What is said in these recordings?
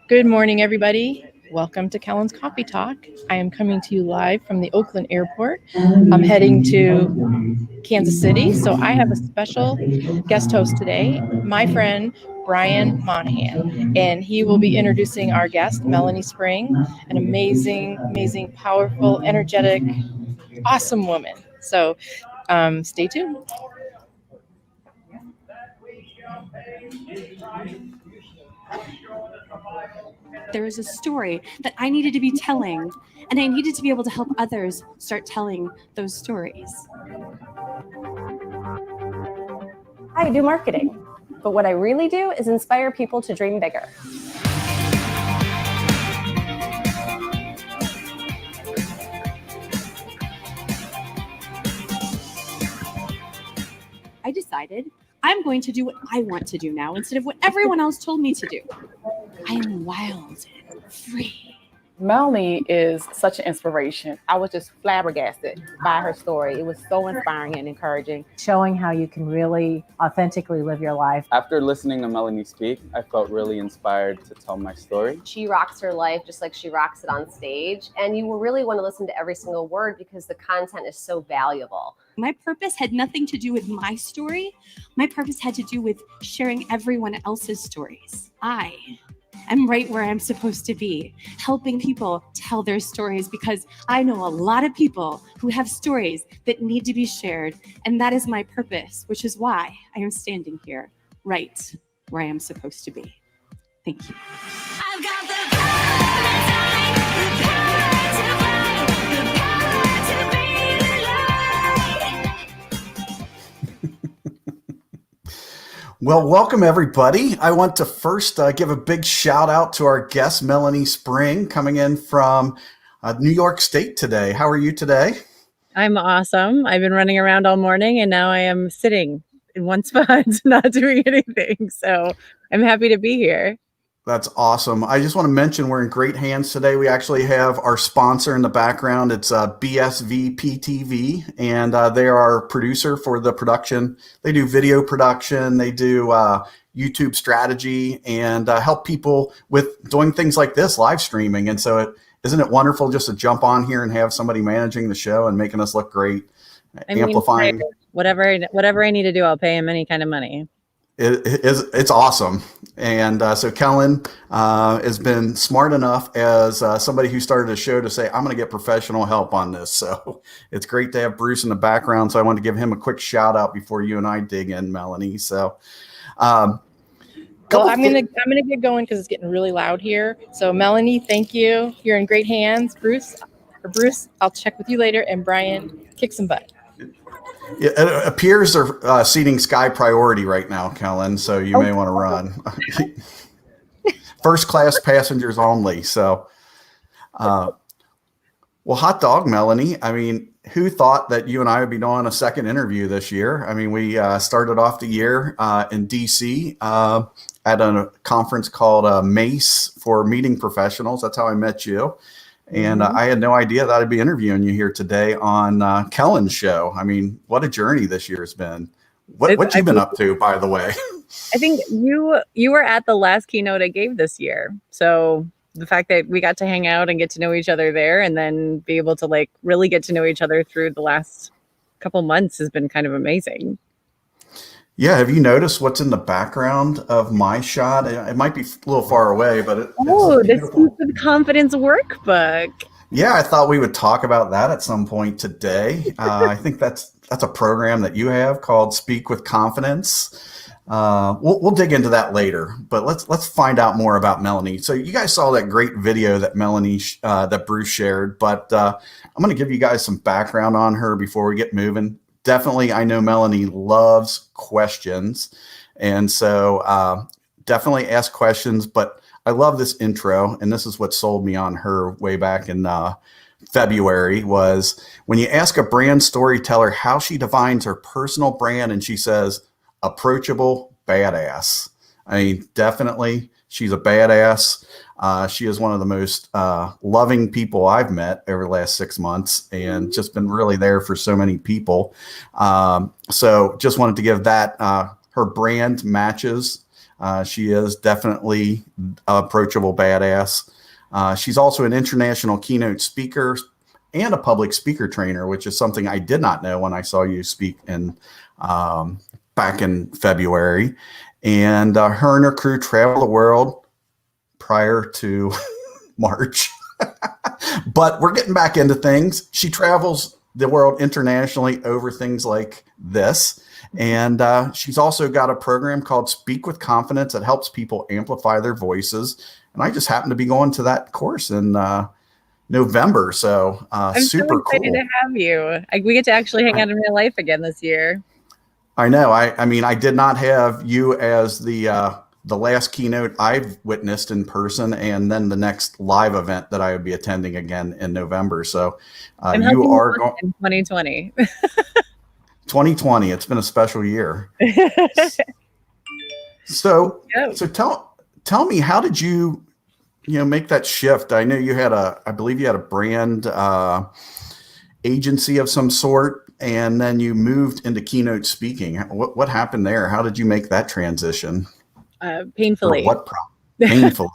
Good morning, everybody. Welcome to Kellen's Coffee Talk. I am coming to you live from the Oakland Airport. I'm heading to Kansas City, so I have a special guest host today, my friend Brian Monahan, and he will be introducing our guest, Melanie Spring, an amazing, powerful, energetic, awesome woman. So stay tuned. There was a story that I needed to be telling, and I needed to be able to help others start telling those stories. I do marketing, but what I really do is inspire people to dream bigger. I decided I'm going to do what I want to do now instead of what everyone else told me to do. I am wild and free. Melanie is such an inspiration. I was just flabbergasted by her story. It was so inspiring and encouraging. Showing how you can really authentically live your life. After listening to Melanie speak, I felt really inspired to tell my story. She rocks her life just like she rocks it on stage. And you will really want to listen to every single word because the content is so valuable. My purpose had nothing to do with my story. My purpose had to do with sharing everyone else's stories. I'm right where I'm supposed to be, helping people tell their stories because I know a lot of people who have stories that need to be shared. And that is my purpose, which is why I am standing here right where I am supposed to be. Thank you. I've got the Well, welcome everybody. I want to first give a big shout out to our guest, Melanie Spring, coming in from New York State today. How are you today? I'm awesome. I've been running around all morning and now I am sitting in one spot, not doing anything. So I'm happy to be here. That's awesome. I just want to mention we're in great hands today. We actually have our sponsor in the background. It's BSVPTV, and they are our producer for the production. They do video production. They do YouTube strategy and help people with doing things like this, live streaming. And so isn't it wonderful just to jump on here and have somebody managing the show and making us look great, amplifying. Whatever I need to do, I'll pay him any kind of money. It's awesome. And so Kellen has been smart enough as somebody who started a show to say, I'm going to get professional help on this. So it's great to have Bruce in the background. So I wanted to give him a quick shout out before you and I dig in, Melanie. So well, I'm gonna get going because it's getting really loud here. So Melanie, thank you. You're in great hands. Bruce, I'll check with you later. And Brian, kick some butt. It appears they're seating Sky Priority right now, Kellen, so you may want to run. First class passengers only. So, well, hot dog, Melanie. I mean, who thought that you and I would be doing a second interview this year? I mean, we started off the year in DC at a conference called MACE for meeting professionals. That's how I met you. And I had no idea that I'd be interviewing you here today on Kellen's show. I mean, what a journey this year has been. What you been up to, by the way? I think you were at the last keynote I gave this year. So the fact that we got to hang out and get to know each other there and then be able to like really get to know each other through the last couple months has been kind of amazing. Yeah. Have you noticed what's in the background of my shot? It might be a little far away, but this is the confidence workbook. Yeah, I thought we would talk about that at some point today. I think that's a program that you have called Speak with Confidence. We'll dig into that later, but let's find out more about Melanie. So you guys saw that great video that that Bruce shared, but I'm going to give you guys some background on her before we get moving. Definitely, I know Melanie loves questions, and so definitely ask questions, but I love this intro, and this is what sold me on her way back in February, was when you ask a brand storyteller how she defines her personal brand, and she says, approachable badass. I mean, definitely, she's a badass. She is one of the most loving people I've met over the last 6 months and just been really there for so many people. So just wanted to give that her her brand matches. She is definitely approachable badass. She's also an international keynote speaker and a public speaker trainer, which is something I did not know when I saw you speak back in February. And her and her crew travel the world prior to March. But we're getting back into things. She travels the world internationally over things like this. And she's also got a program called Speak with Confidence that helps people amplify their voices. And I just happened to be going to that course in November. So I'm super so excited cool. to have you. We get to actually hang out in real life again this year. I know. I mean, I did not have you as the last keynote I've witnessed in person, and then the next live event that I would be attending again in November. So you are going in 2020. 2020. It's been a special year. So tell me, how did you make that shift? I know you had I believe you had a brand agency of some sort, and then you moved into keynote speaking. What happened there? How did you make that transition? Painfully. Or what problem? Painfully.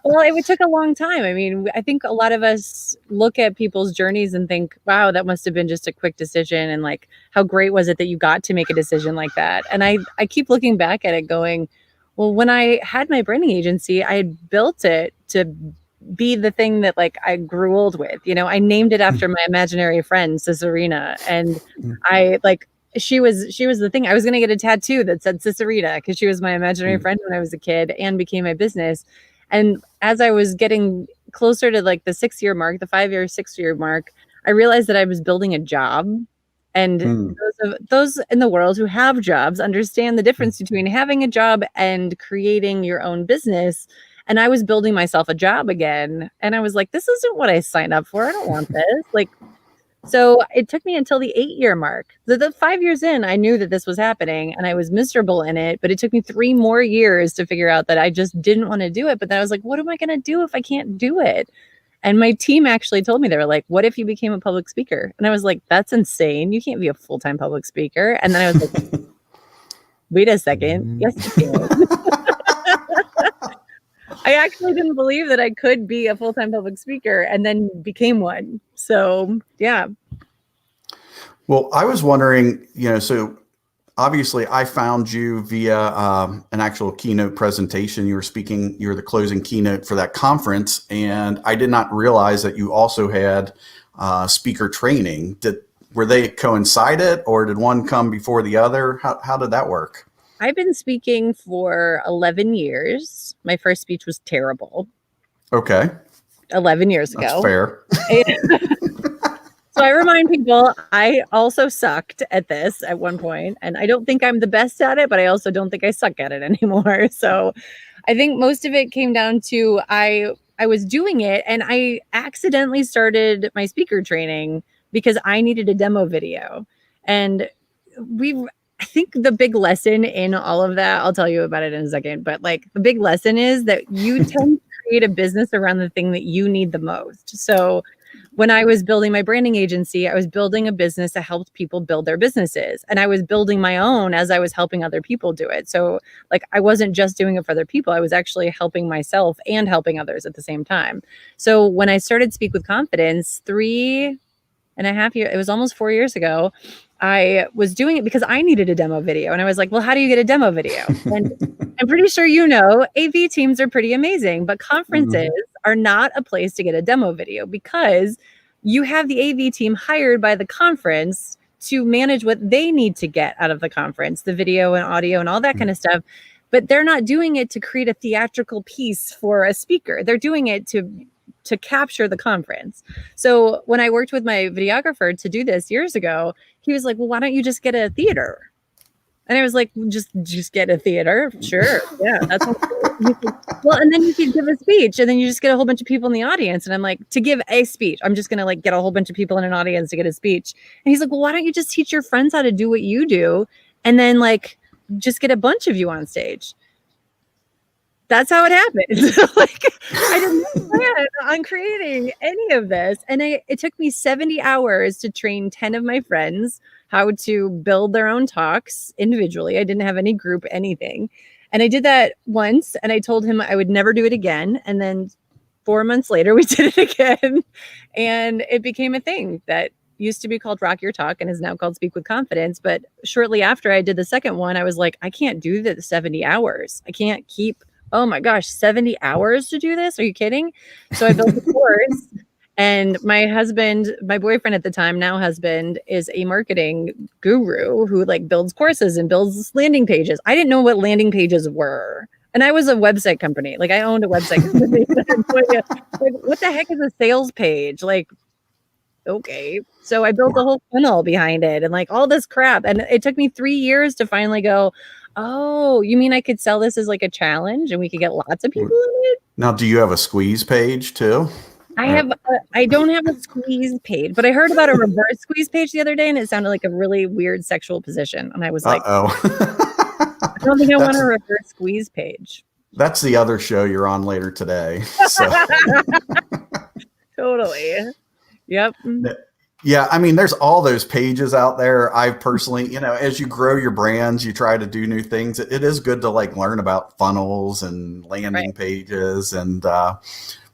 Well, it took a long time. I mean, I think a lot of us look at people's journeys and think, wow, that must have been just a quick decision. And like, how great was it that you got to make a decision like that? And I keep looking back at it going, well, when I had my branding agency, I had built it to be the thing that like I grew old with. I named it after my imaginary friend, Cicerina. And she was the thing. I was going to get a tattoo that said Cicerina because she was my imaginary friend when I was a kid and became my business. And as I was getting closer to like the 6-year mark, the 5-year, 6-year mark, I realized that I was building a job. And those in the world who have jobs understand the difference between having a job and creating your own business. And I was building myself a job again. And I was like, this isn't what I signed up for. I don't want this. So it took me until the 8-year mark. The 5 years in, I knew that this was happening and I was miserable in it, but it took me 3 more years to figure out that I just didn't want to do it. But then I was like, what am I going to do if I can't do it? And my team actually told me, they were like, what if you became a public speaker? And I was like, that's insane. You can't be a full-time public speaker. And then I was like, wait a second. Yes, you can. I actually didn't believe that I could be a full-time public speaker and then became one. So, yeah. Well, I was wondering, so obviously I found you via an actual keynote presentation. You were the closing keynote for that conference. And I did not realize that you also had speaker training. Were they coincided or did one come before the other? How did that work? I've been speaking for 11 years. My first speech was terrible. Okay. 11 years ago. That's fair. So I remind people, I also sucked at this at one point, and I don't think I'm the best at it, but I also don't think I suck at it anymore. So I think most of it came down to I was doing it and I accidentally started my speaker training because I needed a demo video. And I think the big lesson in all of that, I'll tell you about it in a second, but like the big lesson is that you tend to create a business around the thing that you need the most. So when I was building my branding agency, I was building a business that helped people build their businesses. And I was building my own as I was helping other people do it. So like, I wasn't just doing it for other people. I was actually helping myself and helping others at the same time. So when I started Speak with Confidence 3.5 years, it was almost 4 years ago, I was doing it because I needed a demo video. And I was like, well, how do you get a demo video? And I'm pretty sure AV teams are pretty amazing, but conferences are not a place to get a demo video because you have the AV team hired by the conference to manage what they need to get out of the conference, the video and audio and all that kind of stuff. But they're not doing it to create a theatrical piece for a speaker. They're doing it to capture the conference. So when I worked with my videographer to do this years ago, he was like, well, why don't you just get a theater? And I was like, just get a theater. Sure. Yeah. That's well, and then you could give a speech and then you just get a whole bunch of people in the audience. And I'm like, to give a speech, I'm just going to like get a whole bunch of people in an audience to get a speech. And he's like, well, why don't you just teach your friends how to do what you do? And then like, just get a bunch of you on stage. That's how it happened. Like, I didn't plan on creating any of this. And it took me 70 hours to train 10 of my friends how to build their own talks individually. I didn't have any group, anything. And I did that once, and I told him I would never do it again. And then 4 months later, we did it again. And it became a thing that used to be called Rock Your Talk and is now called Speak with Confidence. But shortly after I did the second one, I was like, I can't do the 70 hours. I can't keep, oh my gosh, 70 hours to do this? Are you kidding? So I built a course. And my husband, my boyfriend at the time, now husband, is a marketing guru who like builds courses and builds landing pages. I didn't know what landing pages were. And I was a website company. Like I owned a website company. Like, what the heck is a sales page? Like, okay. So I built a whole funnel behind it and like all this crap. And it took me 3 years to finally go, oh, you mean I could sell this as like a challenge and we could get lots of people in it? Now, do you have a squeeze page too? I don't have a squeeze page, but I heard about a reverse squeeze page the other day and it sounded like a really weird sexual position. And I was like, I don't think I want a reverse squeeze page. That's the other show you're on later today. So. Totally. Yep. Yeah, I mean, there's all those pages out there. I personally, as you grow your brands, you try to do new things. It is good to like learn about funnels and landing pages. And,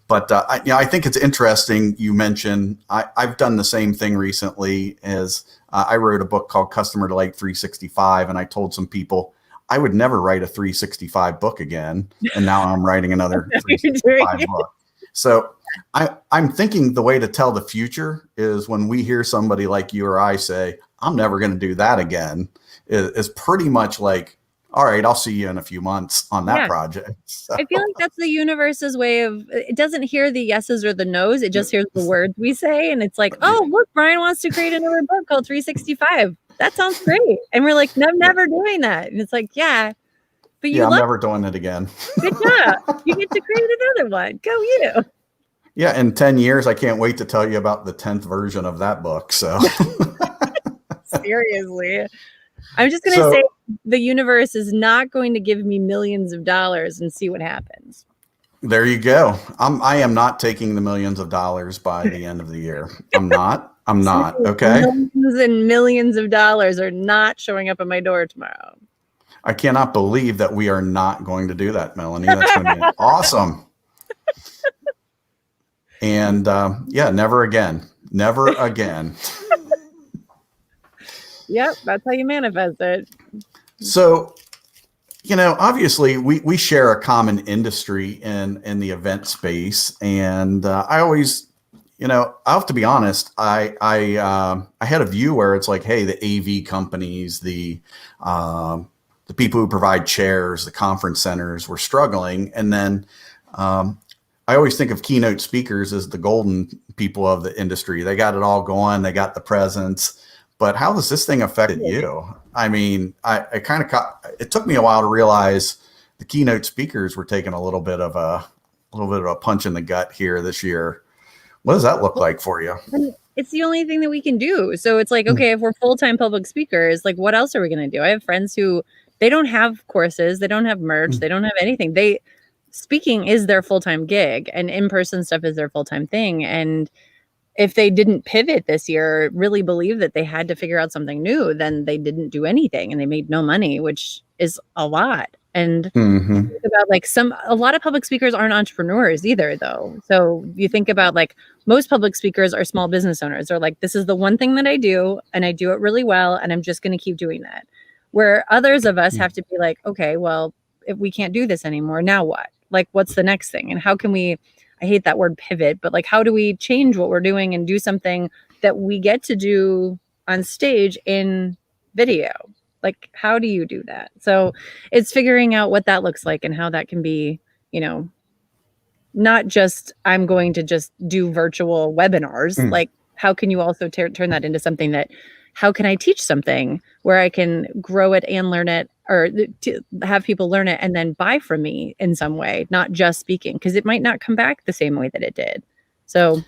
but I think it's interesting. You mentioned, I've done the same thing recently as I wrote a book called Customer Delight 365. And I told some people I would never write a 365 book again. And now I'm writing another 365 book. So I'm thinking the way to tell the future is when we hear somebody like you or I say, I'm never going to do that again, is pretty much like, all right, I'll see you in a few months on that project. So. I feel like that's the universe's way of, it doesn't hear the yeses or the nos. It just hears the words we say. And it's like, oh, look, Brian wants to create another book called 365. That sounds great. And we're like, no, I'm never doing that. And it's like, yeah, but you I'm never doing it again. Good job. You get to create another one. Go you. Yeah, in 10 years, I can't wait to tell you about the 10th version of that book. So seriously, I'm just going to say the universe is not going to give me millions of dollars and see what happens. There you go. I am not taking the millions of dollars by the end of the year. I'm not. Okay. Millions and millions of dollars are not showing up at my door tomorrow. I cannot believe that we are not going to do that, Melanie. That's going to be awesome. And never again. Never again. Yep, that's how you manifest it. So, obviously we share a common industry in the event space. And I always, I have to be honest, I had a view where it's like, hey, the AV companies, the people who provide chairs, the conference centers were struggling. And then I always think of keynote speakers as the golden people of the industry. They got it all going. They got the presence. But how has this thing affected you? I mean, it took me a while to realize the keynote speakers were taking a little bit of a punch in the gut here this year. What does that look like for you? It's the only thing that we can do. So it's like, okay, if we're full-time public speakers, like what else are we going to do? I have friends who they don't have courses, they don't have merch, they don't have anything. Speaking is their full-time gig and in-person stuff is their full-time thing. And if they didn't pivot this year, really believe that they had to figure out something new, then they didn't do anything and they made no money, which is a lot. And think about like a lot of public speakers aren't entrepreneurs either though. So you think about like most public speakers are small business owners. They're like, this is the one thing that I do and I do it really well. And I'm just going to keep doing that. Where others of us have to be like, okay, well, if we can't do this anymore, now what? Like, what's the next thing? And how can we, I hate that word pivot, but like, how do we change what we're doing and do something that we get to do on stage in video? Like, how do you do that? So it's figuring out what that looks like and how that can be, not just, I'm going to just do virtual webinars. Like, how can you also turn that into something that, how can I teach something where I can grow it and learn it, or to have people learn it and then buy from me in some way, not just speaking, because it might not come back the same way that it did. So,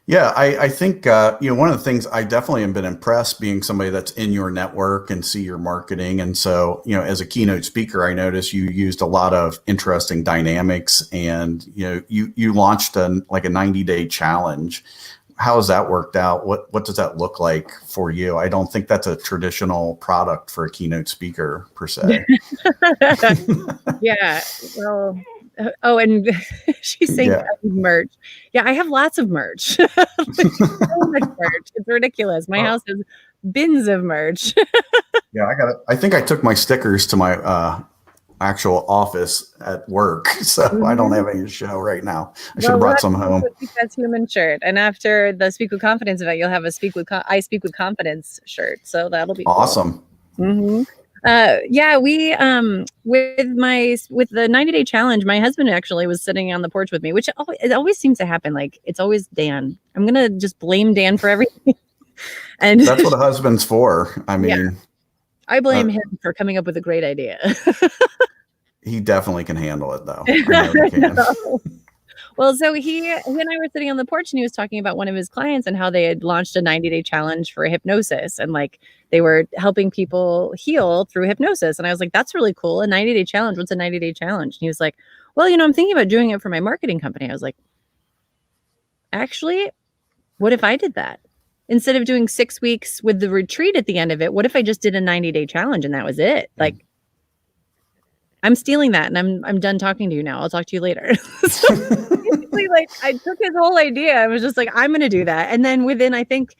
yeah, I think, one of the things I definitely have been impressed being somebody that's in your network and see your marketing. And so, as a keynote speaker, I noticed you used a lot of interesting dynamics and, you launched a 90-day challenge how has that worked out? What does that look like for you? I don't think that's a traditional product for a keynote speaker per se. Yeah. Well, oh, and she's saying Yeah. merch. Yeah, I have lots of merch. Like, so much merch. It's ridiculous. My house has bins of merch. Yeah, I think I took my stickers to my actual office at work, so I don't have any to show right now. I should have brought some home. That's human shirt, and after the Speak with Confidence event, you'll have a I Speak with Confidence shirt. So that'll be awesome. Cool. Mm-hmm. Yeah, we with the 90-day challenge, my husband actually was sitting on the porch with me, which it always seems to happen. Like, it's always Dan. I'm gonna just blame Dan for everything. And that's what a husband's for. I mean, yeah. I blame him for coming up with a great idea. He definitely can handle it, though. I know he can. No. Well, so he and I were sitting on the porch, and he was talking about one of his clients and how they had launched a 90-day challenge for hypnosis, and like they were helping people heal through hypnosis. And I was like, that's really cool. A 90-day challenge. What's a 90-day challenge? And he was like, well, I'm thinking about doing it for my marketing company. I was like, actually, what if I did that? Instead of doing 6 weeks with the retreat at the end of it, what if I just did a 90-day challenge and that was it? Like, I'm stealing that, and I'm done talking to you now. I'll talk to you later. So basically, like, I took his whole idea. I was just like, I'm going to do that. And then within, I think,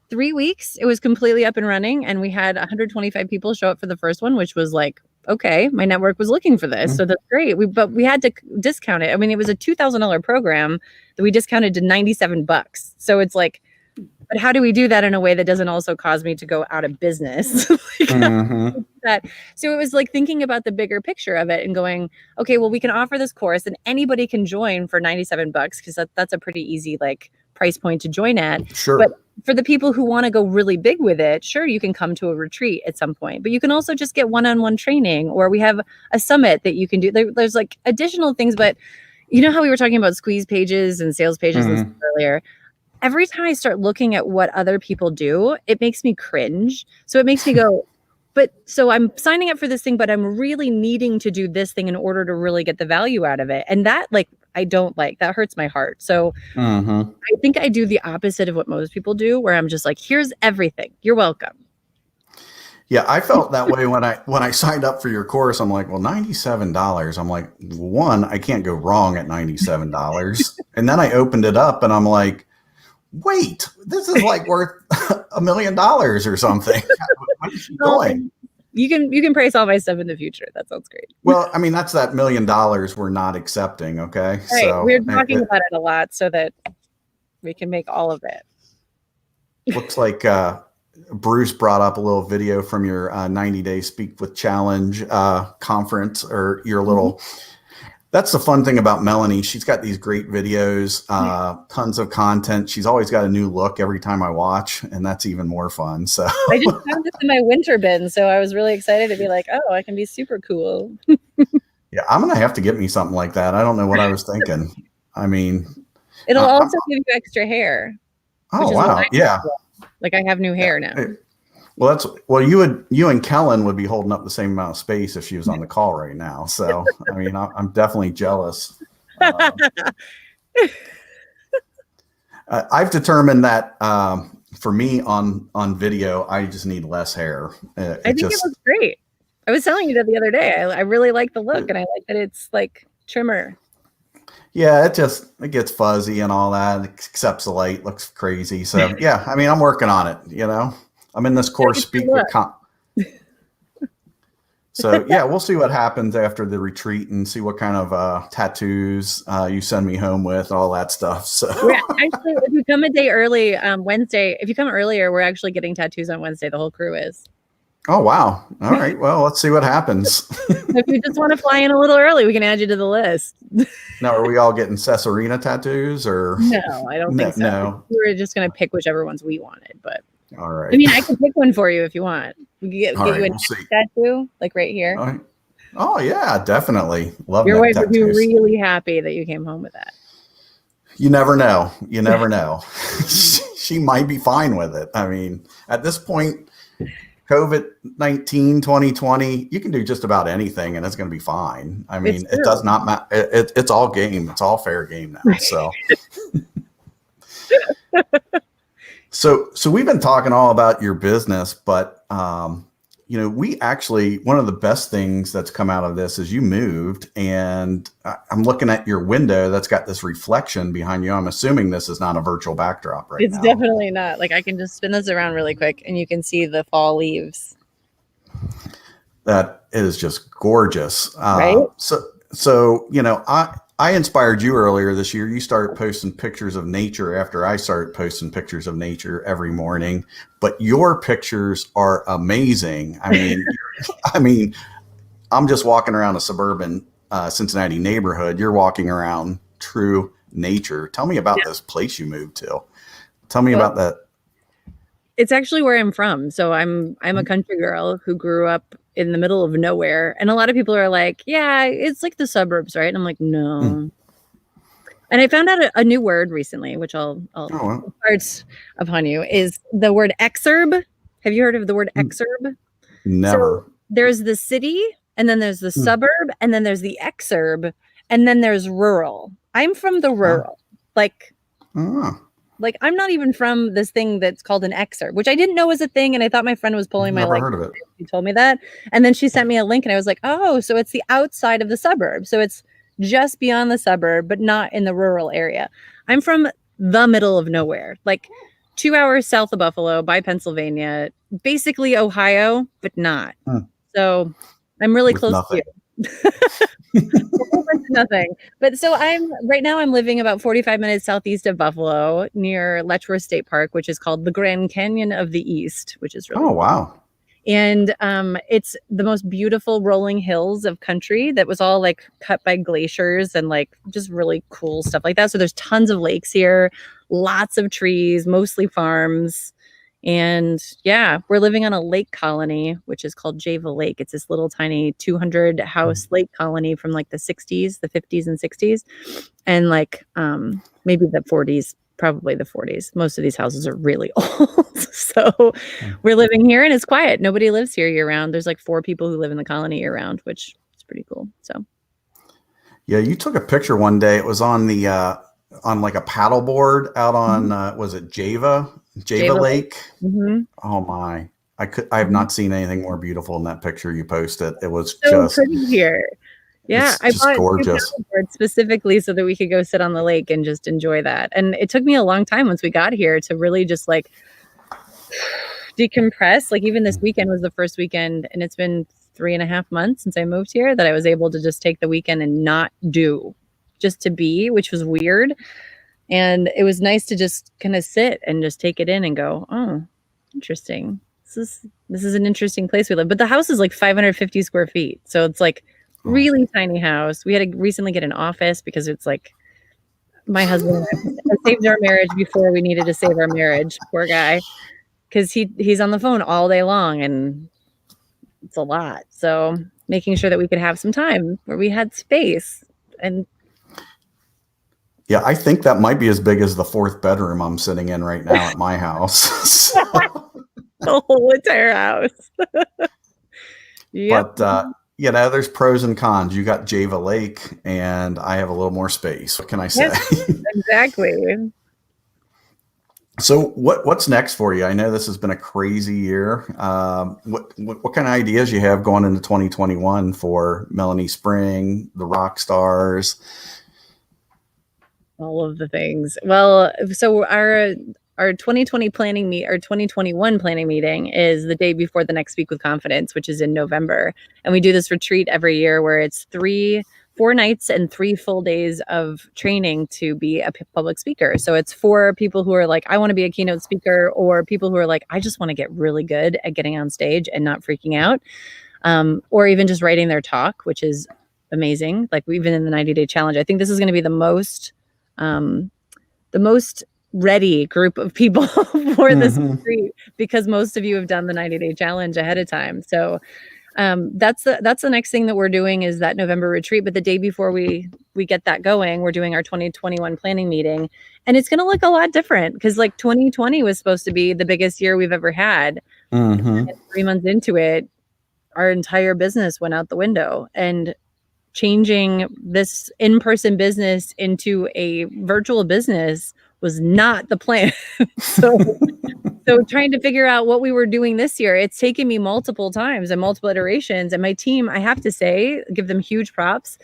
3 weeks, it was completely up and running. And we had 125 people show up for the first one, which was like, okay, my network was looking for this. So that's great. But we had to discount it. I mean, it was a $2,000 program that we discounted to $97. So it's like, but how do we do that in a way that doesn't also cause me to go out of business? That. So it was like thinking about the bigger picture of it and going, okay, well, we can offer this course and anybody can join for $97 because that's a pretty easy like price point to join at. Sure. But for the people who want to go really big with it, sure, you can come to a retreat at some point, but you can also just get one-on-one training, or we have a summit that you can do. There's like additional things, but you know how we were talking about squeeze pages and sales pages and stuff earlier? Every time I start looking at what other people do, it makes me cringe. So it makes me go, but so I'm signing up for this thing, but I'm really needing to do this thing in order to really get the value out of it. And that, like, I don't like, that hurts my heart. So I think I do the opposite of what most people do, where I'm just like, here's everything. You're welcome. Yeah, I felt that way when I signed up for your course. I'm like, well, $97. I'm like, one, I can't go wrong at $97. And then I opened it up and I'm like, wait, this is like worth $1 million or something. What is she doing? You can price all my stuff in the future. That sounds great. Well, I mean, that's that $1 million we're not accepting. Okay. Right. So we're talking about it a lot so that we can make all of it. Looks like Bruce brought up a little video from your 90-day Speak with Challenge conference, or your little. That's the fun thing about Melanie. She's got these great videos, tons of content. She's always got a new look every time I watch, and that's even more fun. So I just found this in my winter bin, so I was really excited to be like, oh, I can be super cool. Yeah, I'm going to have to get me something like that. I don't know what I was thinking. I mean, it'll also give you extra hair. Oh, wow. Yeah. Like, I have new hair now. Well, you and Kellen would be holding up the same amount of space if she was on the call right now. So, I mean, I'm definitely jealous. I've determined that for me on video, I just need less hair. I think it looks great. I was telling you that the other day. I really like the look, and I like that it's like trimmer. Yeah, it gets fuzzy and all that. It accepts the light, looks crazy. So yeah, I mean, I'm working on it. I'm in this course, Speak with So yeah, we'll see what happens after the retreat and see what kind of tattoos you send me home with, all that stuff. So yeah, actually, if you come a day early, Wednesday, if you come earlier, we're actually getting tattoos on Wednesday. The whole crew is. Oh, wow. All right. Well, let's see what happens. If you just want to fly in a little early, we can add you to the list. Now, are we all getting Cesarina tattoos or? No, I don't think so. No. We were just going to pick whichever ones we wanted, but. All right. I mean, I can pick one for you if you want. We can get right, you a neck tattoo, like right here. All right. Oh, yeah, definitely. Love your wife tattoos. would be really happy that you came home with that. You never know. You never know. She might be fine with it. I mean, at this point, COVID-19, 2020, you can do just about anything and it's going to be fine. I mean, it does not matter. It's all game. It's all fair game now. So, So we've been talking all about your business, but we actually, one of the best things that's come out of this is you moved, and I'm looking at your window that's got this reflection behind you. I'm assuming this is not a virtual backdrop right now. It's definitely not. Like, I can just spin this around really quick and you can see the fall leaves. That is just gorgeous. Right? So I inspired you earlier this year. You started posting pictures of nature after I started posting pictures of nature every morning. But your pictures are amazing. I mean, I'm just walking around a suburban Cincinnati neighborhood. You're walking around true nature. Tell me about this place you moved to. Tell me about that. It's actually where I'm from. So I'm a country girl who grew up in the middle of nowhere. And a lot of people are like, yeah, it's like the suburbs, right? And I'm like, no. And I found out a new word recently, which I'll impart upon you, is the word exurb. Have you heard of the word exurb? Never. So there's the city, and then there's the suburb, and then there's the exurb, and then there's rural. I'm from the rural. Like I'm not even from this thing that's called an exurb, which I didn't know was a thing. And I thought my friend was pulling my leg. Never heard of it. She told me that. And then she sent me a link and I was like, oh, so it's the outside of the suburb. So it's just beyond the suburb, but not in the rural area. I'm from the middle of nowhere, like 2 hours south of Buffalo by Pennsylvania, basically Ohio, but not. So I'm really close to you. Nothing. But so I'm living about 45 minutes southeast of Buffalo near Letchworth State Park, which is called the Grand Canyon of the East, which is really cool. Wow. And it's the most beautiful rolling hills of country that was all like cut by glaciers and like just really cool stuff like that. So there's tons of lakes here, lots of trees, mostly farms. And yeah, we're living on a lake colony, which is called Java Lake. It's this little tiny 200 house lake colony from like the 50s and 60s. And like maybe the 40s, probably the 40s. Most of these houses are really old. So we're living here and it's quiet. Nobody lives here year round. There's like 4 people who live in the colony year round, which is pretty cool. So yeah, you took a picture one day. It was on the on like a paddle board out on was it Java Lake? Oh my. I have not seen anything more beautiful in that picture you posted. It was so just pretty here. Yeah, I bought gorgeous. Specifically so that we could go sit on the lake and just enjoy that. And it took me a long time once we got here to really just like decompress. Like even this weekend was the first weekend, and it's been 3.5 months since I moved here that I was able to just take the weekend and not do, just to be, which was weird. And it was nice to just kind of sit and just take it in and go, oh, interesting. This is an interesting place we live. But the house is like 550 square feet. So it's like really tiny house. We had to recently get an office because it's like my husband saved our marriage before we needed to save our marriage. Poor guy. Because he's on the phone all day long and it's a lot. So making sure that we could have some time where we had space. And yeah, I think that might be as big as the 4th bedroom I'm sitting in right now at my house. The whole entire house. Yep. But there's pros and cons. You got Java Lake, and I have a little more space. What can I say? Yes, exactly. So what's next for you? I know this has been a crazy year. What kind of ideas you have going into 2021 for Melanie Spring, the rock stars? All of the things. Well, so our 2021 planning meeting is the day before the next Speak with Confidence, which is in November. And we do this retreat every year where it's 4 nights and 3 full days of training to be a public speaker. So it's for people who are like, I want to be a keynote speaker, or people who are like, I just want to get really good at getting on stage and not freaking out, or even just writing their talk, which is amazing. Like even in the 90-day challenge, I think this is going to be the most ready group of people for this retreat, because most of you have done the 90-day challenge ahead of time. So that's the next thing that we're doing is that November retreat. But the day before we get that going, we're doing our 2021 planning meeting, and it's going to look a lot different because like 2020 was supposed to be the biggest year we've ever had. And 3 months into it, our entire business went out the window, and changing this in-person business into a virtual business was not the plan. So trying to figure out what we were doing this year, it's taken me multiple times and multiple iterations. And my team, I have to say, give them huge props.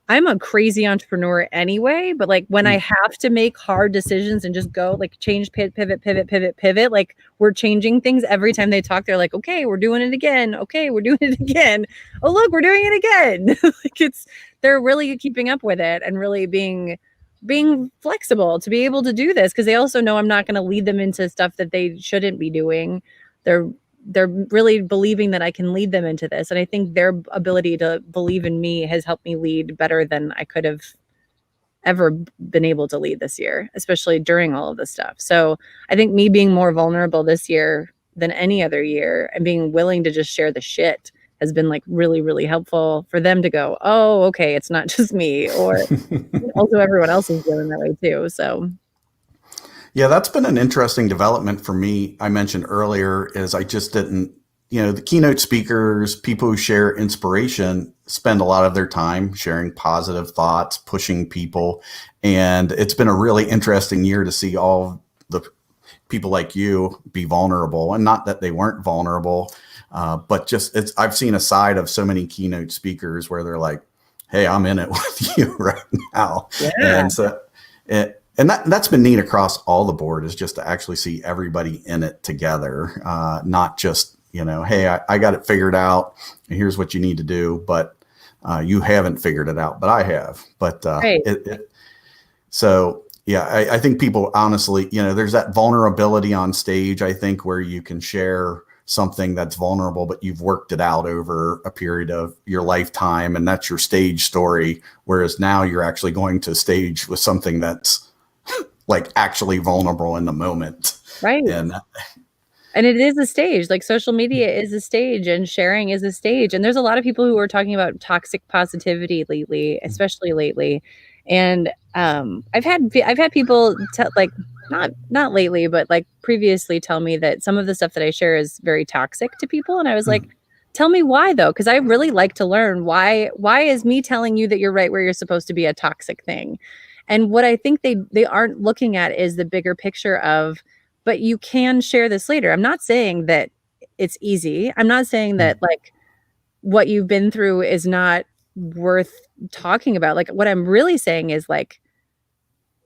I'm a crazy entrepreneur anyway, but like when I have to make hard decisions and just go like change, pivot, like we're changing things every time they talk. They're like, okay, we're doing it again. Okay, we're doing it again. Oh, look, we're doing it again. Like they're really keeping up with it and really being flexible to be able to do this, because they also know I'm not going to lead them into stuff that they shouldn't be doing. They're really believing that I can lead them into this. And I think their ability to believe in me has helped me lead better than I could have ever been able to lead this year, especially during all of this stuff. So I think me being more vulnerable this year than any other year and being willing to just share the shit has been like really, really helpful for them to go, oh, okay, it's not just me, or also everyone else is feeling that way too. So yeah, that's been an interesting development for me. I mentioned earlier is I just didn't, the keynote speakers, people who share inspiration spend a lot of their time sharing positive thoughts, pushing people. And it's been a really interesting year to see all the people like you be vulnerable, and not that they weren't vulnerable, but just I've seen a side of so many keynote speakers where they're like, hey, I'm in it with you right now. Yeah. And so and that's been neat across all the board, is just to actually see everybody in it together, not just, hey, I got it figured out. Here's what you need to do. But you haven't figured it out, but I have. But right. So, yeah, I think people honestly, there's that vulnerability on stage, I think, where you can share something that's vulnerable, but you've worked it out over a period of your lifetime. And that's your stage story. Whereas now you're actually going to stage with something that's like actually vulnerable in the moment. Right. And it is a stage. Like social media is a stage and sharing is a stage. And there's a lot of people who are talking about toxic positivity lately, especially lately. And I've had people like not lately, but like previously tell me that some of the stuff that I share is very toxic to people. And I was like, tell me why though, because I really like to learn why is me telling you that you're right where you're supposed to be a toxic thing. And what I think they aren't looking at is the bigger picture of, but you can share this later. I'm not saying that it's easy. I'm not saying that like what you've been through is not worth talking about. Like what I'm really saying is like,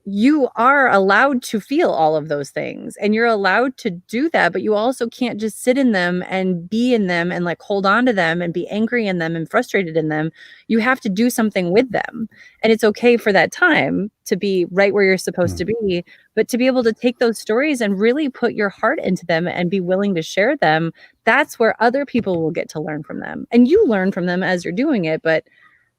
you are allowed to feel all of those things and you're allowed to do that, but you also can't just sit in them and be in them and like hold on to them and be angry in them and frustrated in them. You have to do something with them. And it's okay for that time to be right where you're supposed to be, but to be able to take those stories and really put your heart into them and be willing to share them, that's where other people will get to learn from them. And you learn from them as you're doing it, but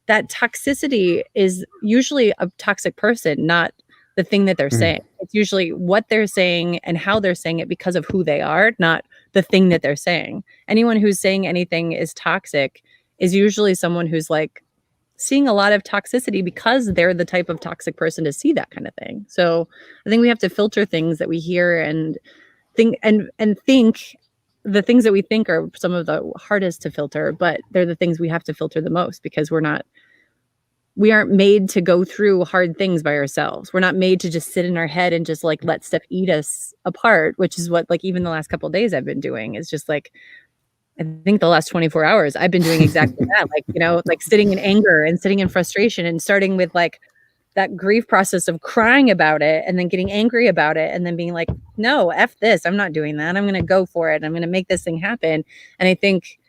that toxicity is usually a toxic person, not the thing that they're saying. It's usually what they're saying and how they're saying it because of who they are, not the thing that they're saying. Anyone who's saying anything is toxic is usually someone who's like seeing a lot of toxicity because they're the type of toxic person to see that kind of thing. So I think we have to filter things that we hear and think and think the things that we think are some of the hardest to filter, but they're the things we have to filter the most because we aren't made to go through hard things by ourselves. We're not made to just sit in our head and just like let stuff eat us apart, which is what like even the last couple of days I've been doing is just like, I think the last 24 hours I've been doing exactly that. Like, like sitting in anger and sitting in frustration and starting with like that grief process of crying about it and then getting angry about it and then being like, no, F this, I'm not doing that. I'm going to go for it. I'm going to make this thing happen. And I think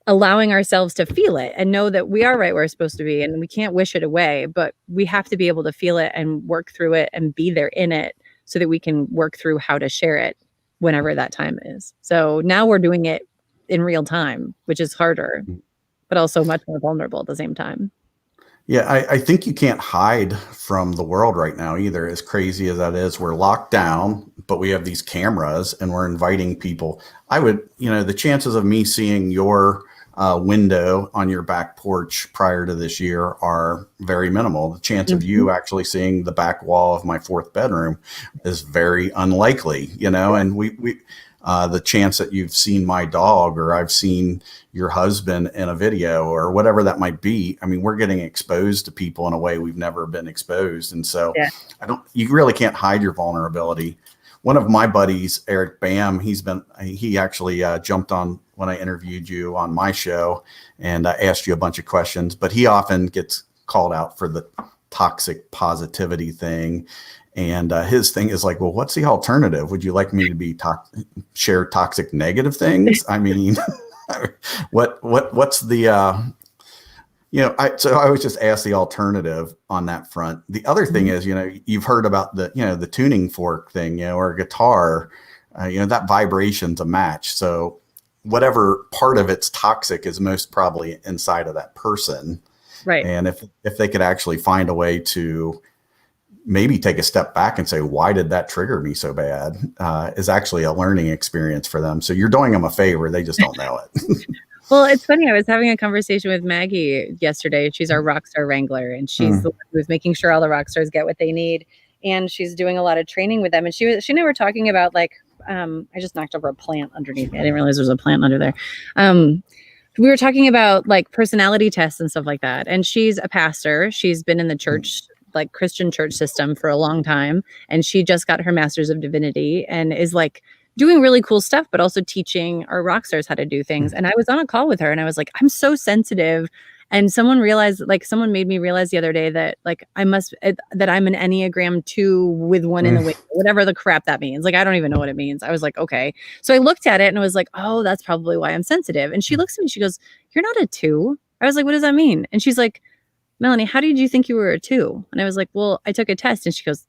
allowing ourselves to feel it and know that we are right where we're supposed to be and we can't wish it away, but we have to be able to feel it and work through it and be there in it so that we can work through how to share it whenever that time is. So now we're doing it in real time, which is harder, but also much more vulnerable at the same time. Yeah, I think you can't hide from the world right now either, as crazy as that is. We're locked down, but we have these cameras and we're inviting people. The chances of me seeing your window on your back porch prior to this year are very minimal. The chance of you actually seeing the back wall of my fourth bedroom is very unlikely, and the chance that you've seen my dog, or I've seen your husband in a video, or whatever that might be. I mean, we're getting exposed to people in a way we've never been exposed. And so you really can't hide your vulnerability. One of my buddies, Eric Bam, he actually jumped on when I interviewed you on my show, and I asked you a bunch of questions, but he often gets called out for the toxic positivity thing. And his thing is like, well, what's the alternative? Would you like me to be share toxic negative things? I mean, what's the, so I always just ask the alternative on that front. The other thing is, you've heard about the tuning fork thing, or a guitar, that vibration's a match. So whatever part of it's toxic is most probably inside of that person. Right. And if they could actually find a way to maybe take a step back and say, why did that trigger me so bad, is actually a learning experience for them. So you're doing them a favor. They just don't know it. Well, it's funny. I was having a conversation with Maggie yesterday. She's our rockstar wrangler, and she's the one who's making sure all the rock stars get what they need. And she's doing a lot of training with them. And she and I were talking about I just knocked over a plant underneath me. I didn't realize there was a plant under there. We were talking about personality tests and stuff like that. And she's a pastor. She's been in the church, Christian church system for a long time. And she just got her master's of divinity and is doing really cool stuff, but also teaching our rock stars how to do things. And I was on a call with her and I was like, I'm so sensitive. And someone made me realize the other day that that I'm an Enneagram 2 with one in the wing, whatever the crap that means. I don't even know what it means. I was like, okay. So I looked at it and I was like, oh, that's probably why I'm sensitive. And she looks at me, she goes, you're not a 2. I was like, what does that mean? And she's like, Melanie, how did you think you were a 2? And I was like, well, I took a test. And she goes,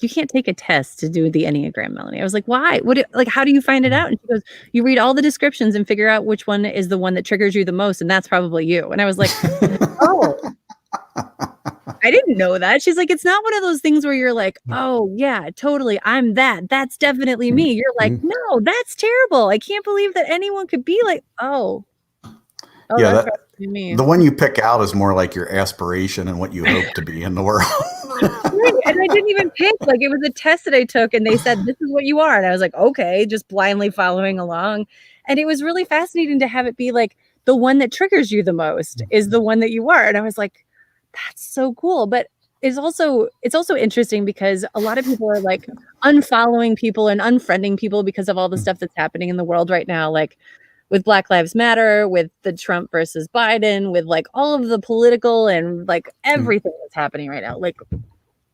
you can't take a test to do the Enneagram, Melanie. I was like, why? How do you find it out? And she goes, you read all the descriptions and figure out which one is the one that triggers you the most. And that's probably you. And I was like, oh, I didn't know that. She's like, it's not one of those things where you're like, oh yeah, totally. I'm that. That's definitely me. You're like, no, that's terrible. I can't believe that anyone could be like, oh, yeah, the one you pick out is more like your aspiration and what you hope to be in the world. Right. And I didn't even pick. It was a test that I took and they said, this is what you are. And I was like, okay, just blindly following along. And it was really fascinating to have it be the one that triggers you the most is the one that you are. And I was like, that's so cool. But it's also interesting because a lot of people are unfollowing people and unfriending people because of all the stuff that's happening in the world right now. With Black Lives Matter, with the Trump versus Biden, with all of the political and everything that's happening right now.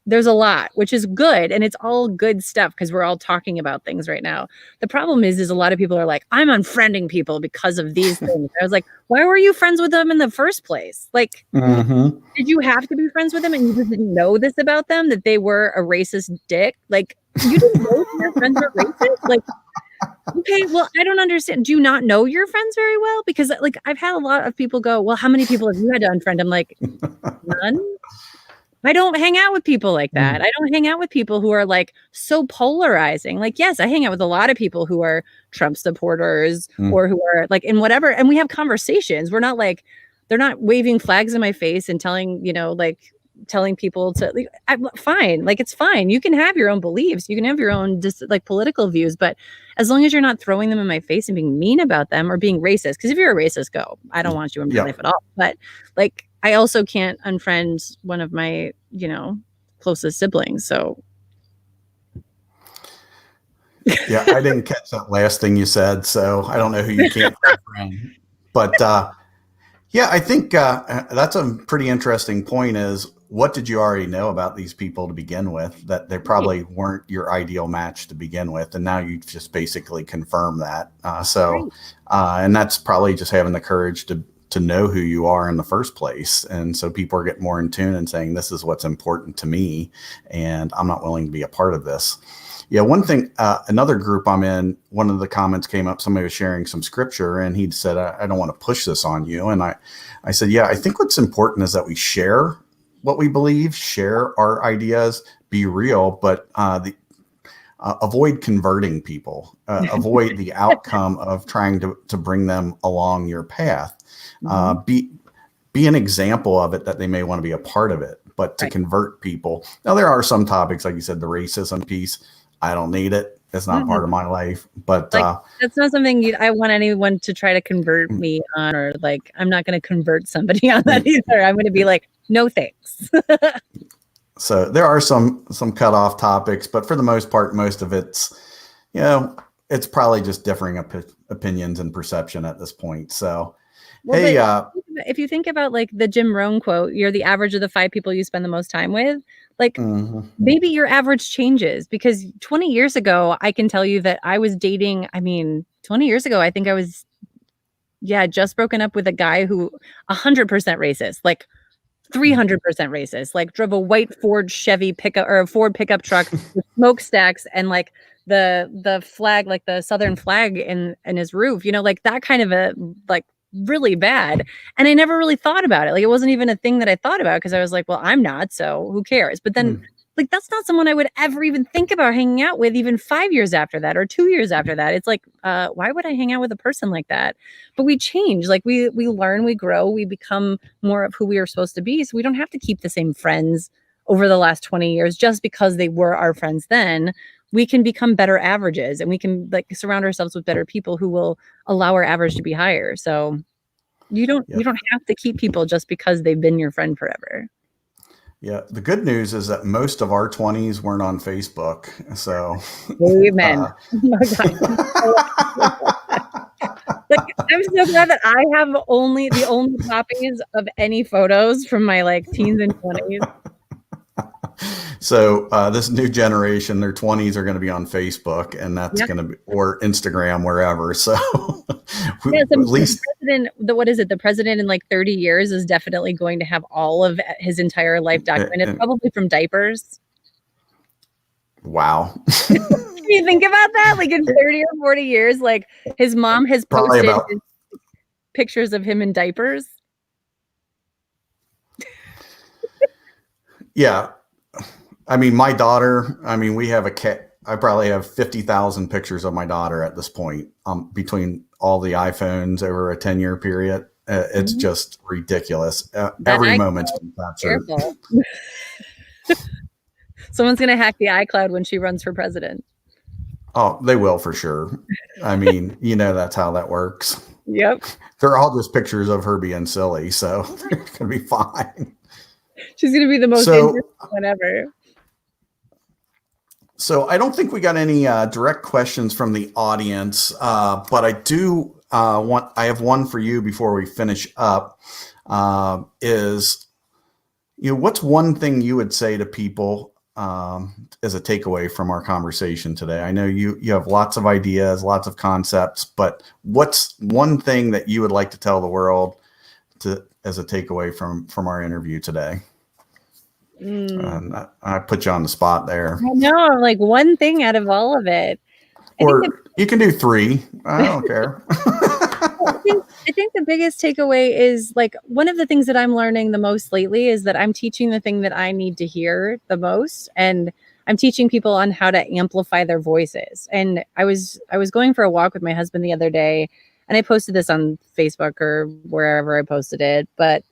There's a lot, which is good. And it's all good stuff because we're all talking about things right now. The problem is a lot of people are like, I'm unfriending people because of these things. I was like, why were you friends with them in the first place? Did you have to be friends with them and you just didn't know this about them, that they were a racist dick? You didn't know your friends were racist? Okay, well, I don't understand. Do you not know your friends very well? Because I've had a lot of people go, well, how many people have you had to unfriend? I'm like, none. I don't hang out with people like that. I don't hang out with people who are so polarizing. Yes, I hang out with a lot of people who are Trump supporters or who are in whatever. And we have conversations. We're not they're not waving flags in my face and telling, telling people to I'm fine. It's fine. You can have your own beliefs. You can have your own political views, but as long as you're not throwing them in my face and being mean about them or being racist, because if you're a racist, go. I don't want you in my life at all. But I also can't unfriend one of my, closest siblings. So yeah, I didn't catch that last thing you said, so I don't know who you can't unfriend. But yeah, I think that's a pretty interesting point is, what did you already know about these people to begin with, that they probably weren't your ideal match to begin with? And now you just basically confirm that. And that's probably just having the courage to know who you are in the first place. And so people are getting more in tune and saying, this is what's important to me, and I'm not willing to be a part of this. Yeah, one thing, another group I'm in, one of the comments came up, somebody was sharing some scripture and he'd said, I don't want to push this on you. And I said, yeah, I think what's important is that we share what we believe, share our ideas, be real, but avoid converting people, avoid the outcome of trying to bring them along your path. Be an example of it, that they may want to be a part of it, but to convert people. Now, there are some topics, like you said, the racism piece, I don't need it. It's not part of my life. But like, that's not something I want anyone to try to convert me on, or like, I'm not going to convert somebody on that either. I'm going to be like, no thanks. So there are some cutoff topics, but for the most part, most of it's, it's probably just differing opinions and perception at this point. So, well, hey, if you think about like the Jim Rohn quote, you're the average of the 5 people you spend the most time with. Like maybe your average changes, because 20 years ago, I can tell you that I was dating. 20 years ago, I think I was, just broken up with a guy who 100% racist, like 300% racist, like drove a white Ford Chevy pickup or a Ford pickup truck with smokestacks and like the flag, like the Southern flag in his roof, like that kind of a like really bad. And I never really thought about it. Like it wasn't even a thing that I thought about, because I was like, well, I'm not, so who cares? But then like that's not someone I would ever even think about hanging out with, even 5 years after that or 2 years after that. It's like, why would I hang out with a person like that? But we change, like we learn, we grow, we become more of who we are supposed to be. So we don't have to keep the same friends over the last 20 years just because they were our friends then. We can become better averages, and we can like surround ourselves with better people who will allow our average to be higher. So you don't have to keep people just because they've been your friend forever. Yeah. The good news is that most of our 20s weren't on Facebook. So amen. Like, I'm so glad that I have the only copies of any photos from my like teens and 20s. So this new generation, their 20s are going to be on Facebook, and that's going to be, or Instagram, wherever. So at least the president in like 30 years is definitely going to have all of his entire life documented, probably from diapers. Wow. Can you think about that? Like in 30 or 40 years, like his mom has posted pictures of him in diapers. Yeah. My daughter, we have a cat. I probably have 50,000 pictures of my daughter at this point, between all the iPhones over a 10-year period. It's just ridiculous. Every moment's been captured. Someone's going to hack the iCloud when she runs for president. Oh, they will for sure. That's how that works. Yep. They're all just pictures of her being silly, so they're going to be fine. She's going to be the most interesting one ever. So I don't think we got any direct questions from the audience, but I do I have one for you before we finish up. What's one thing you would say to people as a takeaway from our conversation today? I know you have lots of ideas, lots of concepts, but what's one thing that you would like to tell the world as a takeaway from our interview today? I put you on the spot there. I know, like one thing out of all of it. Or you can do 3. I don't care. I think the biggest takeaway is like one of the things that I'm learning the most lately is that I'm teaching the thing that I need to hear the most, and I'm teaching people on how to amplify their voices. And I was going for a walk with my husband the other day, and I posted this on Facebook or wherever I posted it, but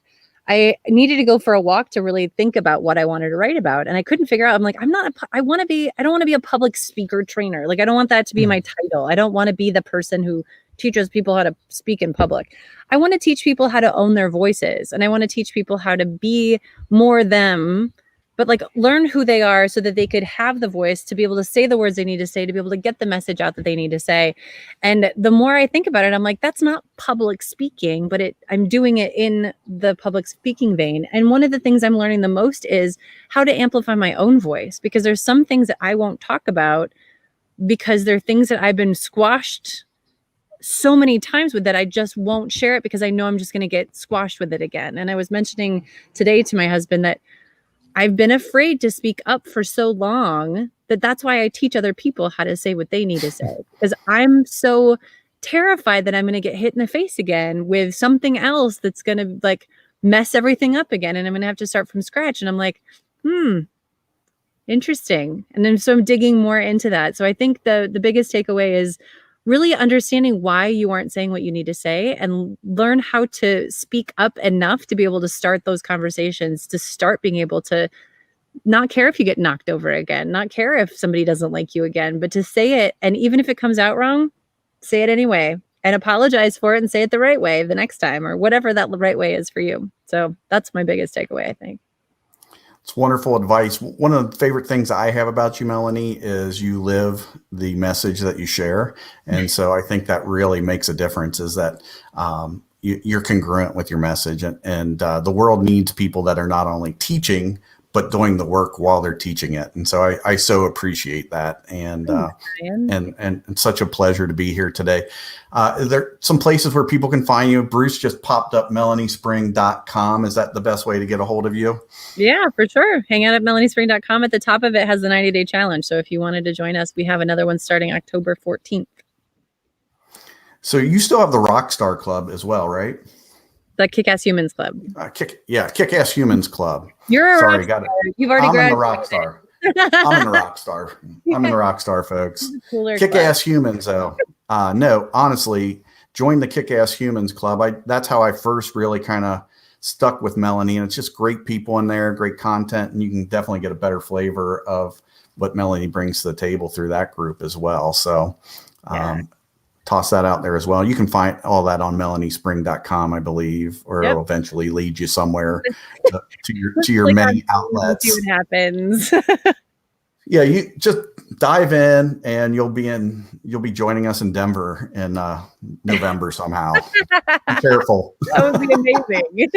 I needed to go for a walk to really think about what I wanted to write about. And I couldn't figure out, I'm like, I don't want to be a public speaker trainer. Like, I don't want that to be my title. I don't want to be the person who teaches people how to speak in public. I want to teach people how to own their voices. And I want to teach people how to be more them, but like learn who they are so that they could have the voice to be able to say the words they need to say, to be able to get the message out that they need to say. And the more I think about it, I'm like, that's not public speaking, but I'm doing it in the public speaking vein. And one of the things I'm learning the most is how to amplify my own voice, because there's some things that I won't talk about because they're things that I've been squashed so many times with, that I just won't share it because I know I'm just going to get squashed with it again. And I was mentioning today to my husband that I've been afraid to speak up for so long that's why I teach other people how to say what they need to say, because I'm so terrified that I'm going to get hit in the face again with something else that's going to like mess everything up again. And I'm going to have to start from scratch. And I'm like, interesting. And then so I'm digging more into that. So I think the biggest takeaway is really understanding why you aren't saying what you need to say, and learn how to speak up enough to be able to start those conversations, to start being able to not care if you get knocked over again, not care if somebody doesn't like you again, but to say it. And even if it comes out wrong, say it anyway and apologize for it and say it the right way the next time, or whatever that right way is for you. So that's my biggest takeaway, I think. It's wonderful advice. One of the favorite things I have about you, Melanie, is you live the message that you share. And so I think that really makes a difference, is that you're congruent with your message. And the world needs people that are not only teaching, but doing the work while they're teaching it. And so I so appreciate that. And it's such a pleasure to be here today. Are there some places where people can find you? Bruce just popped up melaniespring.com. Is that the best way to get a hold of you? Yeah, for sure. Hang out at melaniespring.com. At the top of it has the 90-day challenge. So if you wanted to join us, we have another one starting October 14th. So you still have the Rockstar Club as well, right? The Kick-Ass Humans Club. Kick-Ass Humans Club. You're a Sorry, rock got star. it. You've already I'm in the graduated. Rockstar. I'm in the Rockstar. I'm in the Rockstar, folks. Kick-Ass Humans, though. No, honestly, join the Kick-Ass Humans Club. That's how I first really kind of stuck with Melanie. And it's just great people in there, great content, and you can definitely get a better flavor of what Melanie brings to the table through that group as well. So toss that out there as well. You can find all that on melaniespring.com, I believe, or it'll eventually lead you somewhere to your many outlets. See what happens. Yeah, you just dive in, and you'll be joining us in Denver in November somehow. Be careful. That would be amazing.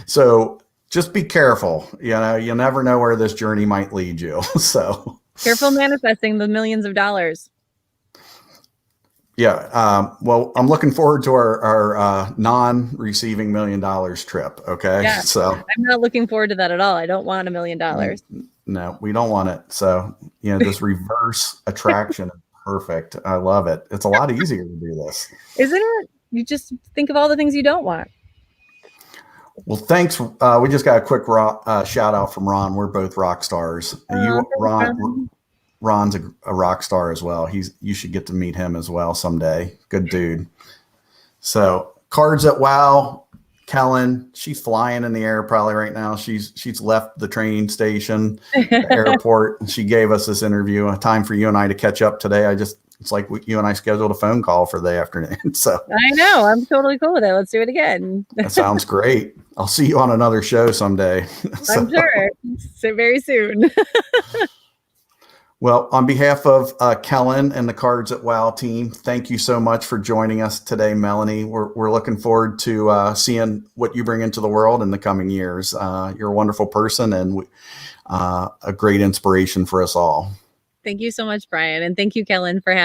So just be careful. You know, you never know where this journey might lead you. So careful manifesting the millions of dollars. Yeah. Well, I'm looking forward to our non-receiving $1 million trip. Okay. Yeah. So I'm not looking forward to that at all. I don't want $1 million. No, we don't want it. So, this reverse attraction is perfect. I love it. It's a lot easier to do this. Isn't it? You just think of all the things you don't want. Well, thanks. We just got a quick shout out from Ron. We're both rock stars. Ron's a rock star as well. You should get to meet him as well someday. Good dude. So Cards at Wow, Kellen, she's flying in the air probably right now. She's left the train station, the airport, and she gave us this interview. A time for you and I to catch up today. It's like you and I scheduled a phone call for the afternoon. So I know, I'm totally cool with it. Let's do it again. That sounds great. I'll see you on another show someday. I'm sure. So very soon. Well, on behalf of Kellen and the Cards at Wow team, thank you so much for joining us today, Melanie. We're looking forward to seeing what you bring into the world in the coming years. You're a wonderful person and a great inspiration for us all. Thank you so much, Brian. And thank you, Kellen, for having me.